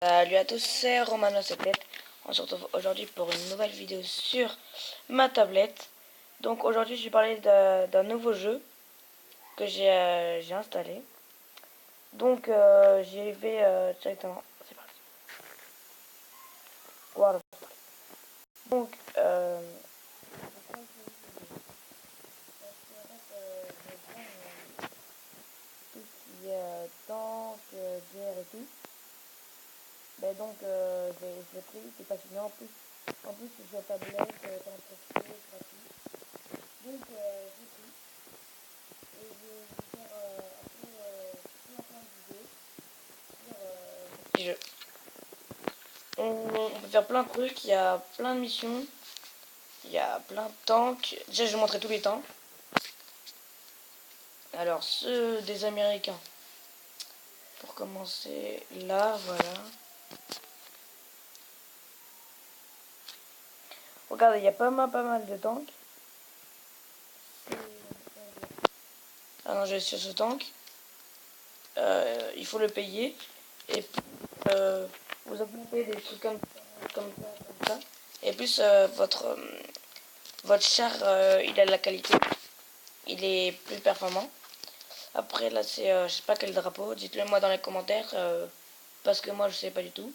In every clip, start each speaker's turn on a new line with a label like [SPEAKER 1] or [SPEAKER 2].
[SPEAKER 1] Salut à tous, c'est Romano7. On se retrouve aujourd'hui pour une nouvelle vidéo sur ma tablette. Donc aujourd'hui je vais parler d'un nouveau jeu que j'ai installé. Donc j'y vais directement. C'est parti. Voilà. Donc tout ce qui est tank, guerre et tout. Ben donc je l'ai pris, c'est fascinant en plus c'est sur tablette, c'est un peu gratuit. Donc j'ai pris et je vais faire plein de vidéos sur ce petit jeu. On peut faire plein de trucs, il y a plein de missions, il y a plein de tanks. Déjà je vais montrer tous les tanks. Alors ceux des Américains. Pour commencer là, voilà. Regardez, il y a pas mal de tanks. Ah non, je vais sur ce tank. Il faut le payer. Et puis, vous augmentez des trucs comme ça. Et plus votre char, il a de la qualité. Il est plus performant. Après là c'est je sais pas quel drapeau. Dites-le moi dans les commentaires. Parce que moi je sais pas du tout.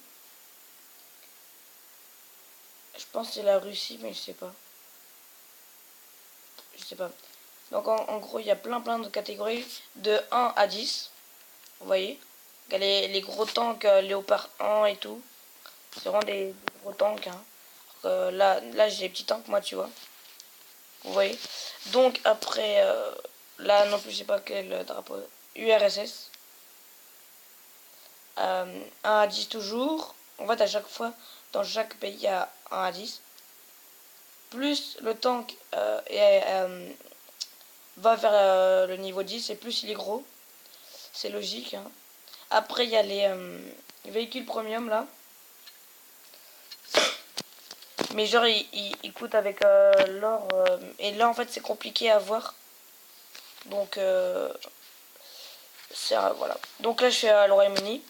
[SPEAKER 1] Je pense que c'est la Russie mais je sais pas. Je sais pas. Donc en gros il y a plein de catégories de 1 à 10. Vous voyez. Il y a les gros tanks Léopard 1 et tout. C'est vraiment des gros tanks. Hein. Là j'ai des petits tanks moi tu vois. Vous voyez. Donc après là non plus je sais pas quel drapeau. URSS. 1 à 10 toujours. En fait à chaque fois dans chaque pays il y a 1 à 10. Plus le tank va vers le niveau 10 et plus il est gros. C'est logique. Hein. Après il y a les véhicules premium là. Mais genre il coûte avec l'or. Et là en fait c'est compliqué à voir. Donc c'est voilà. Donc là je suis à le Royaume-Uni.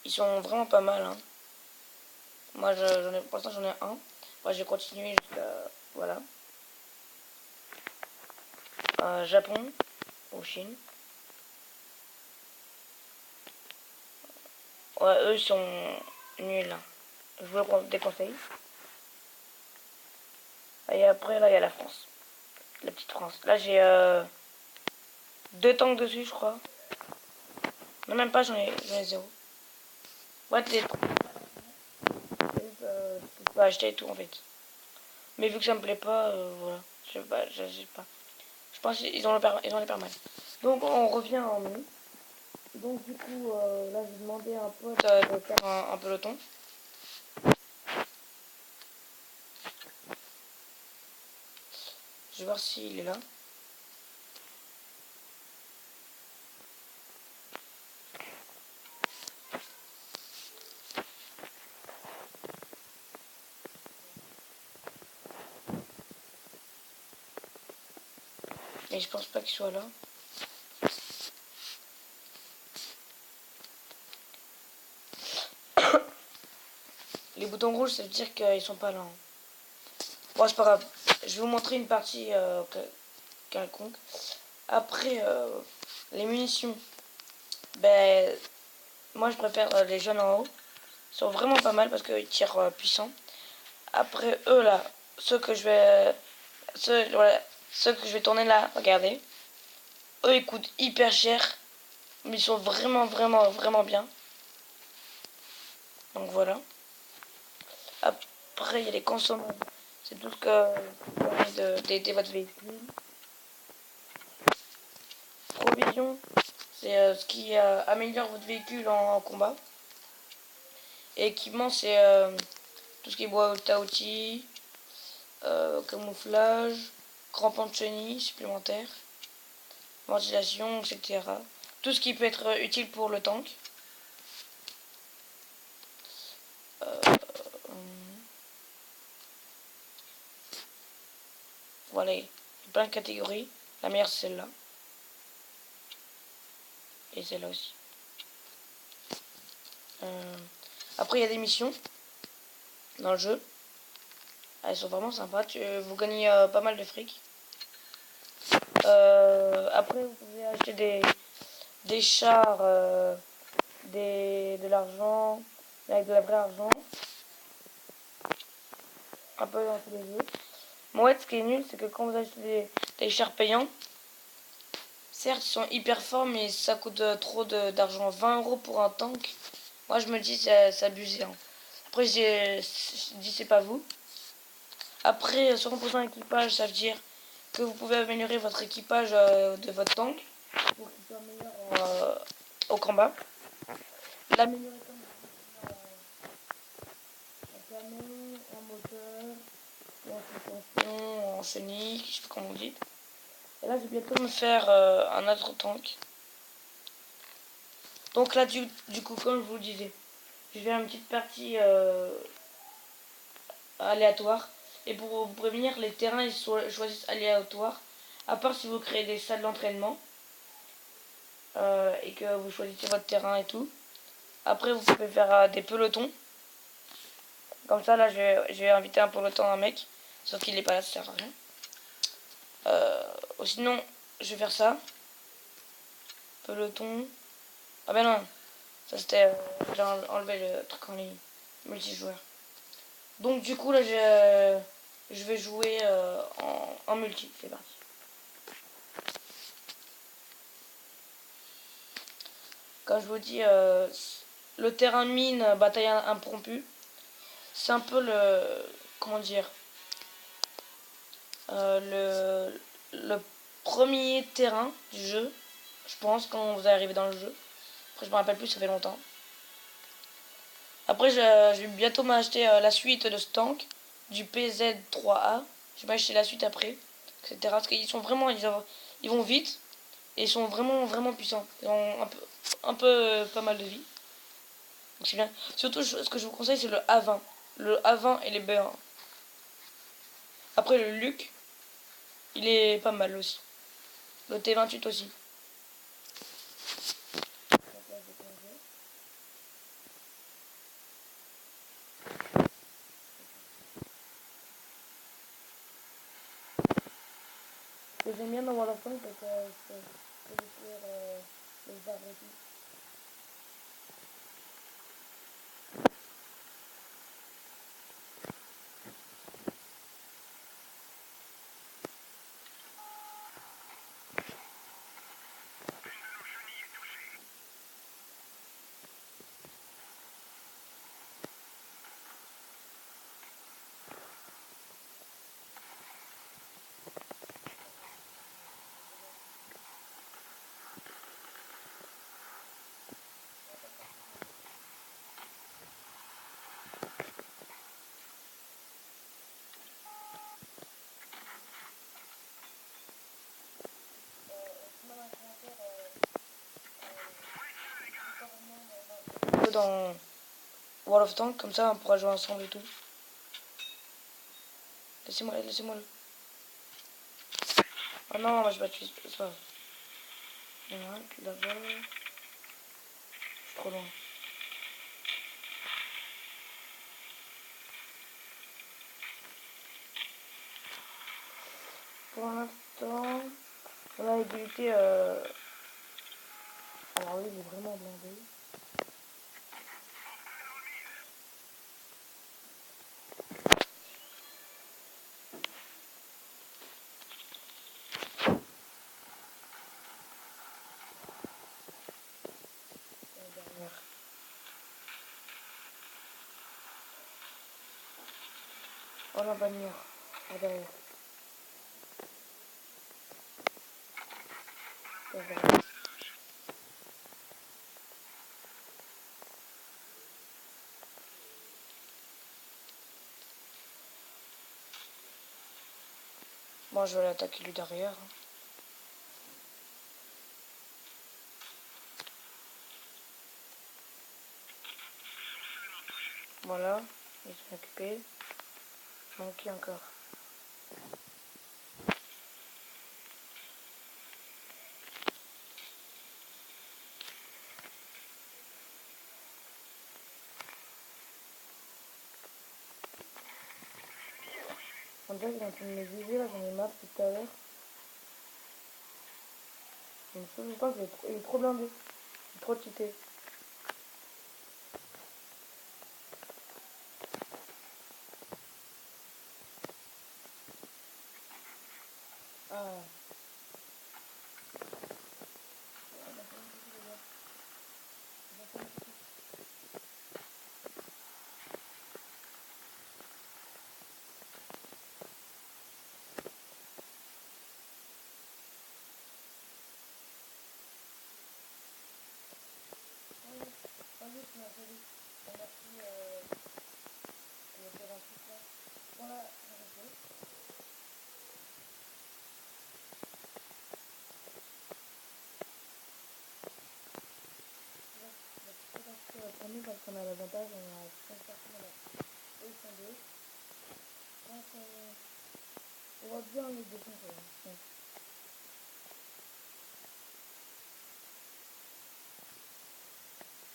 [SPEAKER 1] Ils sont vraiment pas mal. Hein. Moi pour l'instant j'en ai un. Moi je vais continuer jusqu'à voilà. Japon ou Chine. Ouais, eux sont nuls. Hein. Je vous le déconseille. Et après là il y a la France. La petite France. Là j'ai 2 tanks dessus je crois. Non même pas, j'en ai 0. Ouais, je peux acheter et tout en fait. Mais vu que ça me plaît pas, voilà. Je sais pas, je sais pas. Je pense qu'ils ont les pas mal. Donc on revient en mai. Donc du coup, là j'ai demandé à un pote de faire un peloton. Je vais voir s'il est là. Mais je pense pas qu'il soit là. Les boutons rouges, ça veut dire qu'ils sont pas là. Hein. Bon, c'est pas grave. Je vais vous montrer une partie quelconque. Après, les munitions. Ben, moi je préfère les jaunes en haut. Ils sont vraiment pas mal parce qu'ils tirent puissant. Après eux là, ceux que je vais voilà, ceux que je vais tourner là, regardez. Eux ils coûtent hyper cher, mais ils sont vraiment bien. Donc voilà. Après il y a les consommables. C'est tout ce que permet d'aider votre véhicule. Provision, c'est ce qui améliore votre véhicule en combat. Et équipement, c'est tout ce qui est boîte à outils, camouflage, crampons de chenille supplémentaires, ventilation, etc. Tout ce qui peut être utile pour le tank. Voilà, il y a plein de catégories. La meilleure c'est celle-là. Et celle-là aussi. Euh, Après, il y a des missions dans le jeu. Elles sont vraiment sympas. Vous gagnez pas mal de fric. Après, vous pouvez acheter des chars, de l'argent, avec de la vraie argent. Un peu dans tous les jeux. Moi, ce qui est nul, c'est que quand vous achetez des chars payants, certes, ils sont hyper forts, mais ça coûte trop d'argent. 20 € pour un tank. Moi, je me dis, c'est abusé. Hein. Après, je dis, c'est pas vous. Après, sur composant équipage, ça veut dire que vous pouvez améliorer votre équipage de votre tank pour qu'il soit meilleur au combat. L'améliorer en canon, en moteur, en suspension, en chenille, je sais pas comment on dit. Et là, je vais bientôt me faire un autre tank. Donc là, du coup, comme je vous le disais, je vais faire une petite partie aléatoire. Et pour vous prévenir, les terrains ils choisissent aléatoire. À part si vous créez des salles d'entraînement et que vous choisissez votre terrain et tout. Après, vous pouvez faire des pelotons. Comme ça, là, je vais inviter un peloton à un mec. Sauf qu'il n'est pas là, ça sert à rien. Sinon, je vais faire ça. Peloton. Ah ben non. Ça c'était... j'ai enlevé le truc en ligne. Multijoueur. Donc du coup, là, je vais jouer en multi. C'est parti. Comme je vous dis, le terrain mine, bataille impromptue. C'est un peu le... Comment dire le premier terrain du jeu, je pense, quand vous arrivez dans le jeu. Après, je me rappelle plus, ça fait longtemps. Après, je vais bientôt m'acheter la suite de ce tank, du PZ3A. Je vais m'acheter la suite après, etc. Parce qu'ils sont vraiment, ils vont vite et ils sont vraiment, vraiment puissants. Ils ont un peu pas mal de vie. Donc c'est bien. Surtout, ce que je vous conseille, c'est le A20. Le A20 et les B1. Après, le Luke, il est pas mal aussi. Le T28 aussi. Ce que j'aime bien dans World of Tanks, c'est que c'est détruire les arbres et tout. Dans World of Tanks, comme ça on pourra jouer ensemble et tout. Laissez-moi le. Oh non, moi je vais tuer, c'est pas grave. Il y en a un là-bas. Je suis trop loin. Pour l'instant, on a égalité. Alors oui, il est vraiment blindé. Oh la bannière. Ah derrière. Derrière. Moi je vais l'attaquer lui derrière. Voilà. Ils sont occupés. Manqué encore. Comme ça, il est en train de me viser, là, j'en ai marre depuis tout à l'heure. Je me souviens pas qu'il est trop blindé. Il est trop cheaté. Ah. Vas-y, tu m'as fait dit. Merci, le terrain tout là. Voilà, arrêtez. Pour nous, parce qu'on a l'avantage, on a 5 personnes là. Eux, ils sont deux. Donc, on va bien les défoncer. Hein.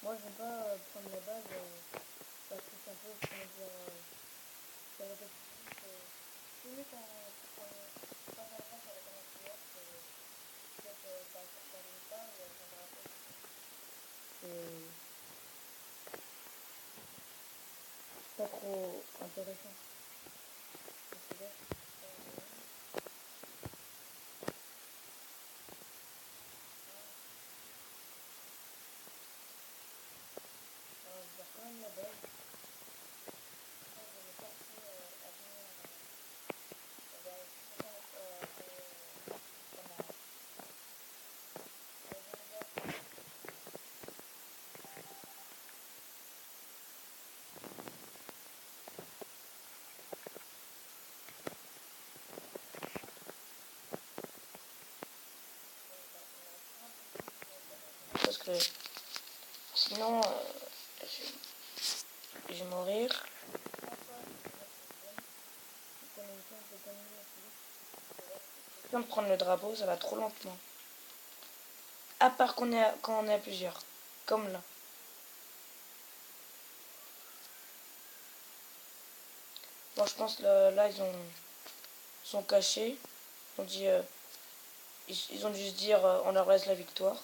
[SPEAKER 1] Moi, j'aime pas prendre la base parce que c'est un peu, comment dire, c'est répétitif. C'est mieux quand on passe à la face avec un entraîneur que peut-être dans une phase et quand on a la face. C'est pas trop intéressant. C'est vrai. Je vais quand même la base. Je vais sortir à venir. Parce que sinon, je vais mourir. Je viens de prendre le drapeau, ça va trop lentement. À part quand on est à plusieurs. Comme là. Bon, je pense là, sont cachés. Ils ont dit, ils ont dû se dire, on leur laisse la victoire.